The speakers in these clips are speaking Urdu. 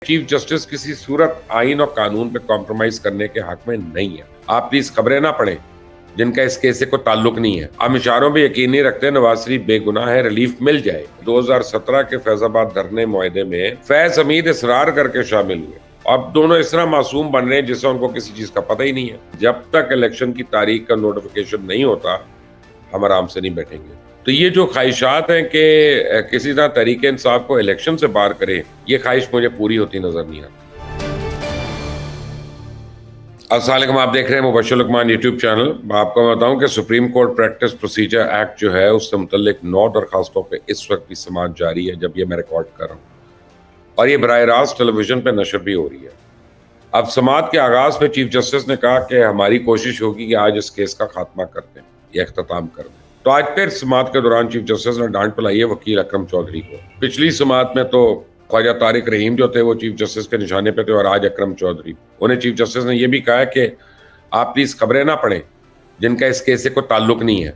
چیف جسٹس کسی صورت آئین اور قانون پہ کمپرومائز کرنے کے حق میں نہیں ہے. آپ پلیز خبریں نہ پڑھیں جن کا اس کیس سے کوئی تعلق نہیں ہے. ہم اشاروں پہ یقین نہیں رکھتے نواز شریف بے گناہ ہے, ریلیف مل جائے. 2017 کے فیض آباد دھرنے معاہدے میں فیض حمید اصرار کر کے شامل ہوئے. اب دونوں اس طرح معصوم بن رہے ہیں جسے ان کو کسی چیز کا پتہ ہی نہیں ہے. جب تک الیکشن کی تاریخ کا نوٹیفیکیشن نہیں ہوتا ہم آرام سے نہیں بیٹھیں گے. تو یہ جو خواہشات ہیں کہ کسی طرح تحریک انصاف کو الیکشن سے باہر کرے, یہ خواہش مجھے پوری ہوتی نظر نہیں آتی. السلام علیکم, آپ دیکھ رہے ہیں مبشر لقمان یوٹیوب چینل. آپ کو میں بتاؤں کہ supreme court practice procedure act جو ہے اس سے متعلق 9 درخواستوں پہ اس وقت بھی سماعت جاری ہے جب یہ میں ریکارڈ کر رہا ہوں, اور یہ براہ راست ٹیلی ویژن پہ نشر بھی ہو رہی ہے. اب سماعت کے آغاز پہ چیف جسٹس نے کہا کہ ہماری کوشش ہوگی کہ آج اس کیس کا خاتمہ کر دیں یا اختتام کر دیں. تو آج پھر سماعت کے دوران چیف جسٹس نے ڈانٹ پلائی ہے وکیل اکرم چودھری کو. پچھلی سماعت میں تو خواجہ طارق رحیم جو تھے وہ چیف جسٹس کے نشانے پہ تھے, اور آج اکرم چودھری. انہیں چیف جسٹس نے یہ بھی کہا کہ آپ پلیز خبریں نہ پڑھیں جن کا اس کیس سے کوئی تعلق نہیں ہے.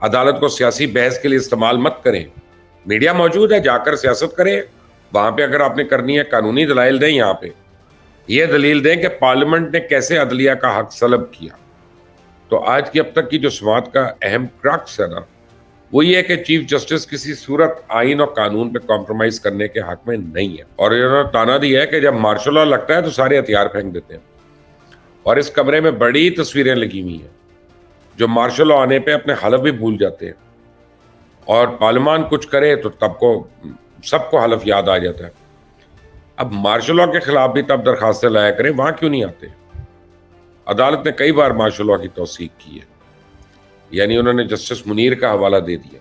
عدالت کو سیاسی بحث کے لیے استعمال مت کریں. میڈیا موجود ہے, جا کر سیاست کریں. وہاں پہ اگر آپ نے کرنی ہے قانونی دلائل دیں. یہاں پہ یہ دلیل دیں کہ پارلیمنٹ نے کیسے عدلیہ کا حق سلب کیا. تو آج کی اب تک کی جو سماعت کا اہم کرکس ہے نا, وہ یہ ہے کہ چیف جسٹس کسی صورت آئین اور قانون پہ کمپرومائز کرنے کے حق میں نہیں ہے. اور انہوں نے تانا دیا ہے کہ جب مارشل لا لگتا ہے تو سارے ہتھیار پھینک دیتے ہیں. اور اس کمرے میں بڑی تصویریں لگی ہوئی ہیں جو مارشل لا آنے پہ اپنے حلف بھی بھول جاتے ہیں, اور پارلیمان کچھ کرے تو تب کو سب کو حلف یاد آ جاتا ہے. اب مارشل لا کے خلاف بھی تب درخواستیں لایا کریں, وہاں کیوں نہیں آتے؟ عدالت نے کئی بار مارشل لا کی توثیق کی ہے, یعنی انہوں نے جسٹس منیر کا حوالہ دے دیا.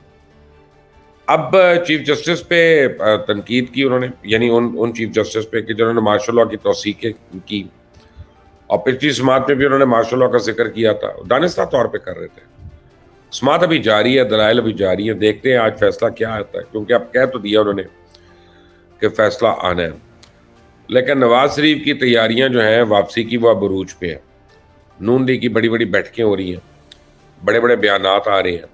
اب چیف جسٹس پہ تنقید کی انہوں نے, یعنی ان چیف جسٹس پہ کہ جنہوں نے مارشل لا کی توثیق کی, اور پچھلی سماعت میں بھی انہوں نے مارشل لا کا ذکر کیا تھا, دانستہ طور پہ کر رہے تھے. سماعت ابھی جاری ہے, دلائل ابھی جاری ہے, دیکھتے ہیں آج فیصلہ کیا آتا ہے, کیونکہ اب کہہ تو دیا انہوں نے کہ فیصلہ آنا ہے. لیکن نواز شریف کی تیاریاں جو ہیں واپسی کی وہ عروج پہ ہیں. نون لیگ کی بڑی بڑی بیٹھکیں ہو رہی ہیں, بڑے بڑے بیانات آ رہے ہیں.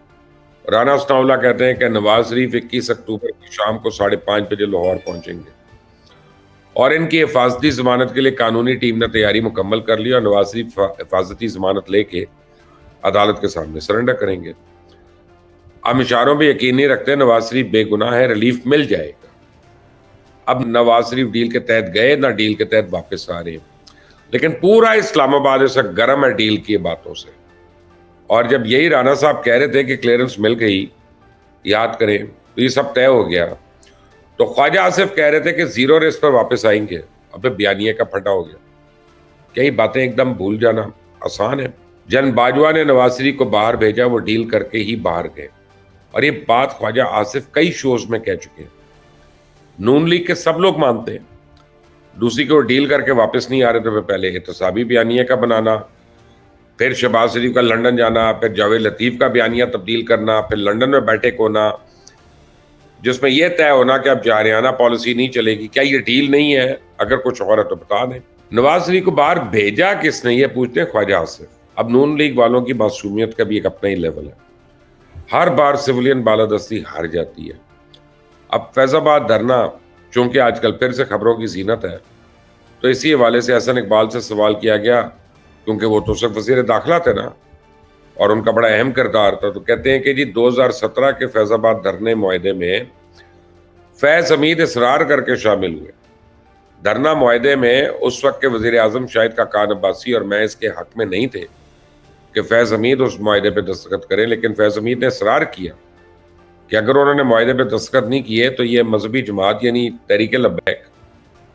رانا ثناء اللہ کہتے ہیں کہ نواز شریف 21 اکتوبر کی شام کو 5:30 بجے لاہور پہنچیں گے, اور ان کی حفاظتی ضمانت کے لیے قانونی ٹیم نے تیاری مکمل کر لی, اور نواز شریف حفاظتی ضمانت لے کے عدالت کے سامنے سرنڈر کریں گے. ہم اشاروں پہ یقین نہیں رکھتے نواز شریف بے گناہ ہے, ریلیف مل جائے گا. اب نواز شریف ڈیل کے تحت گئے نہ ڈیل کے تحت واپس آ رہے ہیں, لیکن پورا اسلام آباد اس وقت گرم ہے ڈیل کی باتوں سے. اور جب یہی رانا صاحب کہہ رہے تھے کہ کلیئرنس مل گئی, یاد کریں, تو یہ سب طے ہو گیا, تو خواجہ آصف کہہ رہے تھے کہ 0 ریس پر واپس آئیں گے. اب بیانیے کا پھٹا ہو گیا. کئی باتیں ایک دم بھول جانا آسان ہے. جن باجوہ نے نواز شریف کو باہر بھیجا, وہ ڈیل کر کے ہی باہر گئے, اور یہ بات خواجہ آصف کئی شوز میں کہہ چکے ہیں. نون لیگ کے سب لوگ مانتے ہیں. دوسری کو ڈیل کر کے واپس نہیں آ رہے تو پہلے احتسابی بیانیہ کا بنانا, پھر شہباز شریف کا لندن جانا, پھر جاوید لطیف کا بیانیہ تبدیل کرنا, پھر لندن میں بیٹھک ہونا جس میں یہ طے ہونا کہ اب جارحانہ پالیسی نہیں چلے گی. کیا یہ ڈیل نہیں ہے؟ اگر کچھ اور ہے تو بتا دیں. نواز شریف کو باہر بھیجا کس نے, یہ پوچھتے ہیں خواجہ آصف. اب نون لیگ والوں کی معصومیت کا بھی ایک اپنا ہی لیول ہے. ہر بار سویلین بالادستی ہار جاتی ہے. اب فیض آباد دھرنا چونکہ آج کل پھر سے خبروں کی زینت ہے, تو اسی حوالے سے احسن اقبال سے سوال کیا گیا, کیونکہ وہ تو صرف وزیر داخلہ تھے نا, اور ان کا بڑا اہم کردار تھا. تو کہتے ہیں کہ جی 2017 کے فیض آباد دھرنے معاہدے میں فیض حمید اصرار کر کے شامل ہوئے. دھرنا معاہدے میں اس وقت کے وزیر اعظم شاہد خاقان عباسی اور میں اس کے حق میں نہیں تھے کہ فیض حمید اس معاہدے پہ دستخط کریں, لیکن فیض حمید نے اصرار کیا کہ اگر انہوں نے معاہدے پہ دستخط نہیں کیے تو یہ مذہبی جماعت یعنی تحریک لبیک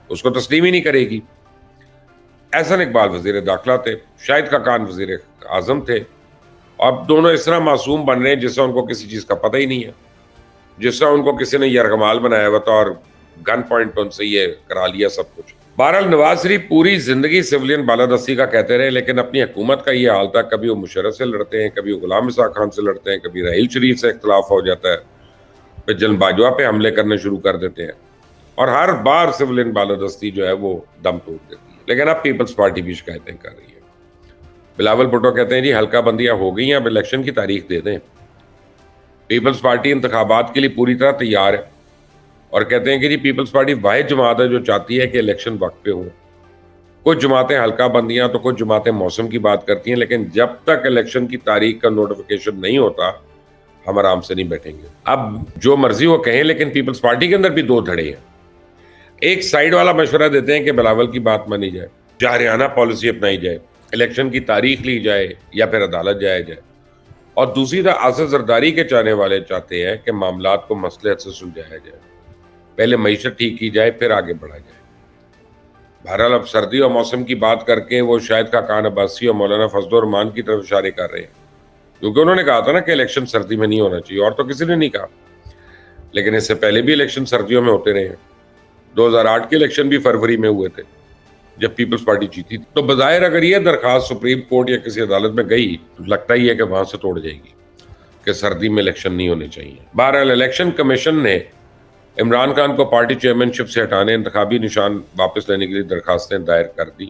اس کو تسلیم ہی نہیں کرے گی. احسن اقبال وزیر داخلہ تھے, شاہد خاقان وزیر اعظم تھے. اب دونوں اس طرح معصوم بن رہے ہیں جس سے ان کو کسی چیز کا پتہ ہی نہیں ہے, جس سے ان کو کسی نے یرغمال بنایا ہوا تھا اور گن پوائنٹ پہ ان سے یہ کرا لیا سب کچھ. بہرحال نواز شریف پوری زندگی سویلین بالادستی کا کہتے رہے, لیکن اپنی حکومت کا یہ حال تھا, کبھی وہ مشرف سے لڑتے ہیں, کبھی وہ غلام اسحاق خان سے لڑتے ہیں, کبھی راحیل شریف سے اختلاف ہو جاتا ہے, پھر جن باجوہ پہ حملے کرنے شروع کر دیتے ہیں, اور ہر بار سویلین بالادستی جو ہے وہ دم توڑ دیتی ہے. لیکن اب پیپلز پارٹی بھی شکایتیں کر رہی ہے. بلاول بھٹو کہتے ہیں جی حلقہ بندیاں ہو گئی ہیں, اب الیکشن کی تاریخ دے دیں. پیپلز پارٹی انتخابات کے لیے پوری طرح تیار ہے, اور کہتے ہیں کہ جی پیپلز پارٹی واحد جماعت ہے جو چاہتی ہے کہ الیکشن وقت پہ ہوں. کچھ جماعتیں حلقہ بندیاں تو کچھ جماعتیں موسم کی بات کرتی ہیں, لیکن جب تک الیکشن کی تاریخ کا نوٹیفیکیشن نہیں ہوتا ہم آرام سے نہیں بیٹھیں گے. اب جو مرضی وہ کہیں, لیکن پیپلز پارٹی کے اندر بھی دو دھڑے ہیں. ایک سائیڈ والا مشورہ دیتے ہیں کہ بلاول کی بات مانی جائے, جارحانہ پالیسی اپنائی جائے, الیکشن کی تاریخ لی جائے یا پھر عدالت جایا جائے. اور دوسری طرف آصف زرداری کے چاہنے والے چاہتے ہیں کہ معاملات کو مصلحت سے سلجھایا جائے, پہلے معیشت ٹھیک کی جائے پھر آگے بڑھا جائے. بہرحال اب سردی اور موسم کی بات کر کے وہ شاید خاقان عباسی اور مولانا فضل الرحمان کی طرف اشارے کر رہے ہیں, کیونکہ انہوں نے کہا تھا نا کہ الیکشن سردی میں نہیں ہونا چاہیے, اور تو کسی نے نہیں کہا. لیکن اس سے پہلے بھی الیکشن سردیوں میں ہوتے رہے ہیں. 2008 کے الیکشن بھی فروری میں ہوئے تھے جب پیپلز پارٹی جیتی تھی. تو بظاہر اگر یہ درخواست سپریم کورٹ یا کسی عدالت میں گئی تو لگتا ہی ہے کہ وہاں سے توڑ جائے گی کہ سردی میں الیکشن نہیں ہونے چاہیے. بہرحال الیکشن کمیشن نے عمران خان کو پارٹی چیئرمین شپ سے ہٹانے, انتخابی نشان واپس لینے کے لیے درخواستیں دائر کر دی.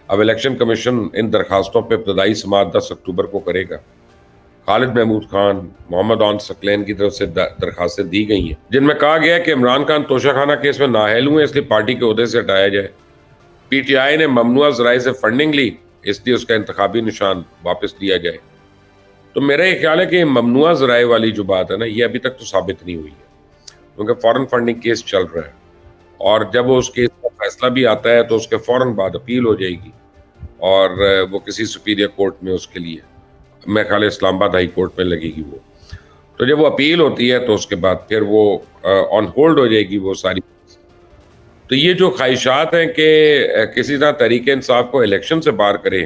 اب الیکشن کمیشن ان درخواستوں پہ ابتدائی سماعت 10 اکتوبر کو کرے گا. خالد محمود خان, محمد عون ثقلین کی طرف سے درخواستیں دی گئی ہیں جن میں کہا گیا ہے کہ عمران خان توشہ خانہ کیس میں نااہل ہوئے, اس لیے پارٹی کے عہدے سے ہٹایا جائے. پی ٹی آئی نے ممنوعہ ذرائع سے فنڈنگ لی, اس لیے اس کا انتخابی نشان واپس لیا جائے. تو میرا یہ خیال ہے کہ ممنوعہ ذرائع والی جو بات ہے نا, یہ ابھی تک تو ثابت نہیں ہوئی ہے, کیونکہ فوراً فنڈنگ کیس چل رہا ہے, اور جب اس کیس کا فیصلہ بھی آتا ہے تو اس کے فوراً بعد اپیل ہو جائے گی, اور وہ کسی سپیریئر کورٹ میں اس کے لیے میں خیال اسلام آباد ہائی کورٹ میں لگے گی وہ. تو جب وہ اپیل ہوتی ہے تو اس کے بعد پھر وہ آن ہولڈ ہو جائے گی وہ ساری. تو یہ جو خواہشات ہیں کہ کسی طرح تحریک انصاف کو الیکشن سے باہر کرے,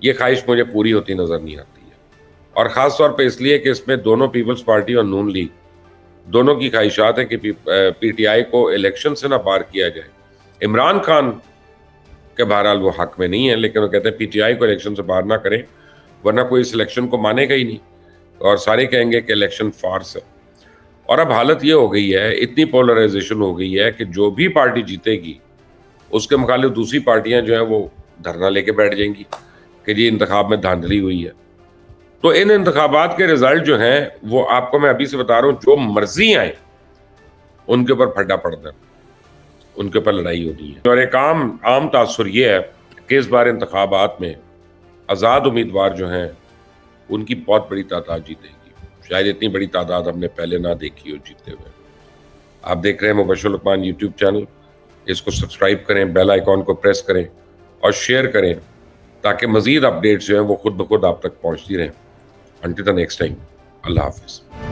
یہ خواہش مجھے پوری ہوتی نظر نہیں آتی ہے, اور خاص طور پہ اس لیے کہ اس میں دونوں پیپلز پارٹی اور نون لیگ دونوں کی خواہشات ہیں کہ پی ٹی آئی کو الیکشن سے نہ باہر کیا جائے. عمران خان کے بہرحال وہ حق میں نہیں ہے, لیکن وہ کہتے ہیں پی ٹی آئی کو الیکشن سے باہر نہ کریں ورنہ کوئی اس الیکشن کو مانے گا ہی نہیں, اور سارے کہیں گے کہ الیکشن فارس ہے. اور اب حالت یہ ہو گئی ہے, اتنی پولرائزیشن ہو گئی ہے کہ جو بھی پارٹی جیتے گی اس کے مخالف دوسری پارٹیاں جو ہیں وہ دھرنا لے کے بیٹھ جائیں گی کہ جی انتخاب میں دھاندلی ہوئی ہے. تو ان انتخابات کے رزلٹ جو ہیں وہ آپ کو میں ابھی سے بتا رہا ہوں, جو مرضی آئیں ان کے اوپر پھڈا پڑتا ہے, ان کے اوپر لڑائی ہونی ہے. اور ایک عام تاثر یہ ہے کہ اس بار انتخابات میں آزاد امیدوار جو ہیں ان کی بہت بڑی تعداد جیتے گی. شاید اتنی بڑی تعداد ہم نے پہلے نہ دیکھی ہو جیتے ہوئے. آپ دیکھ رہے ہیں مبشر لقمان یوٹیوب چینل, اس کو سبسکرائب کریں, بیل آئیکن کو پریس کریں اور شیئر کریں تاکہ مزید اپڈیٹس جو ہیں وہ خود بخود آپ تک پہنچتی رہیں. Until the next time, Allah Hafiz.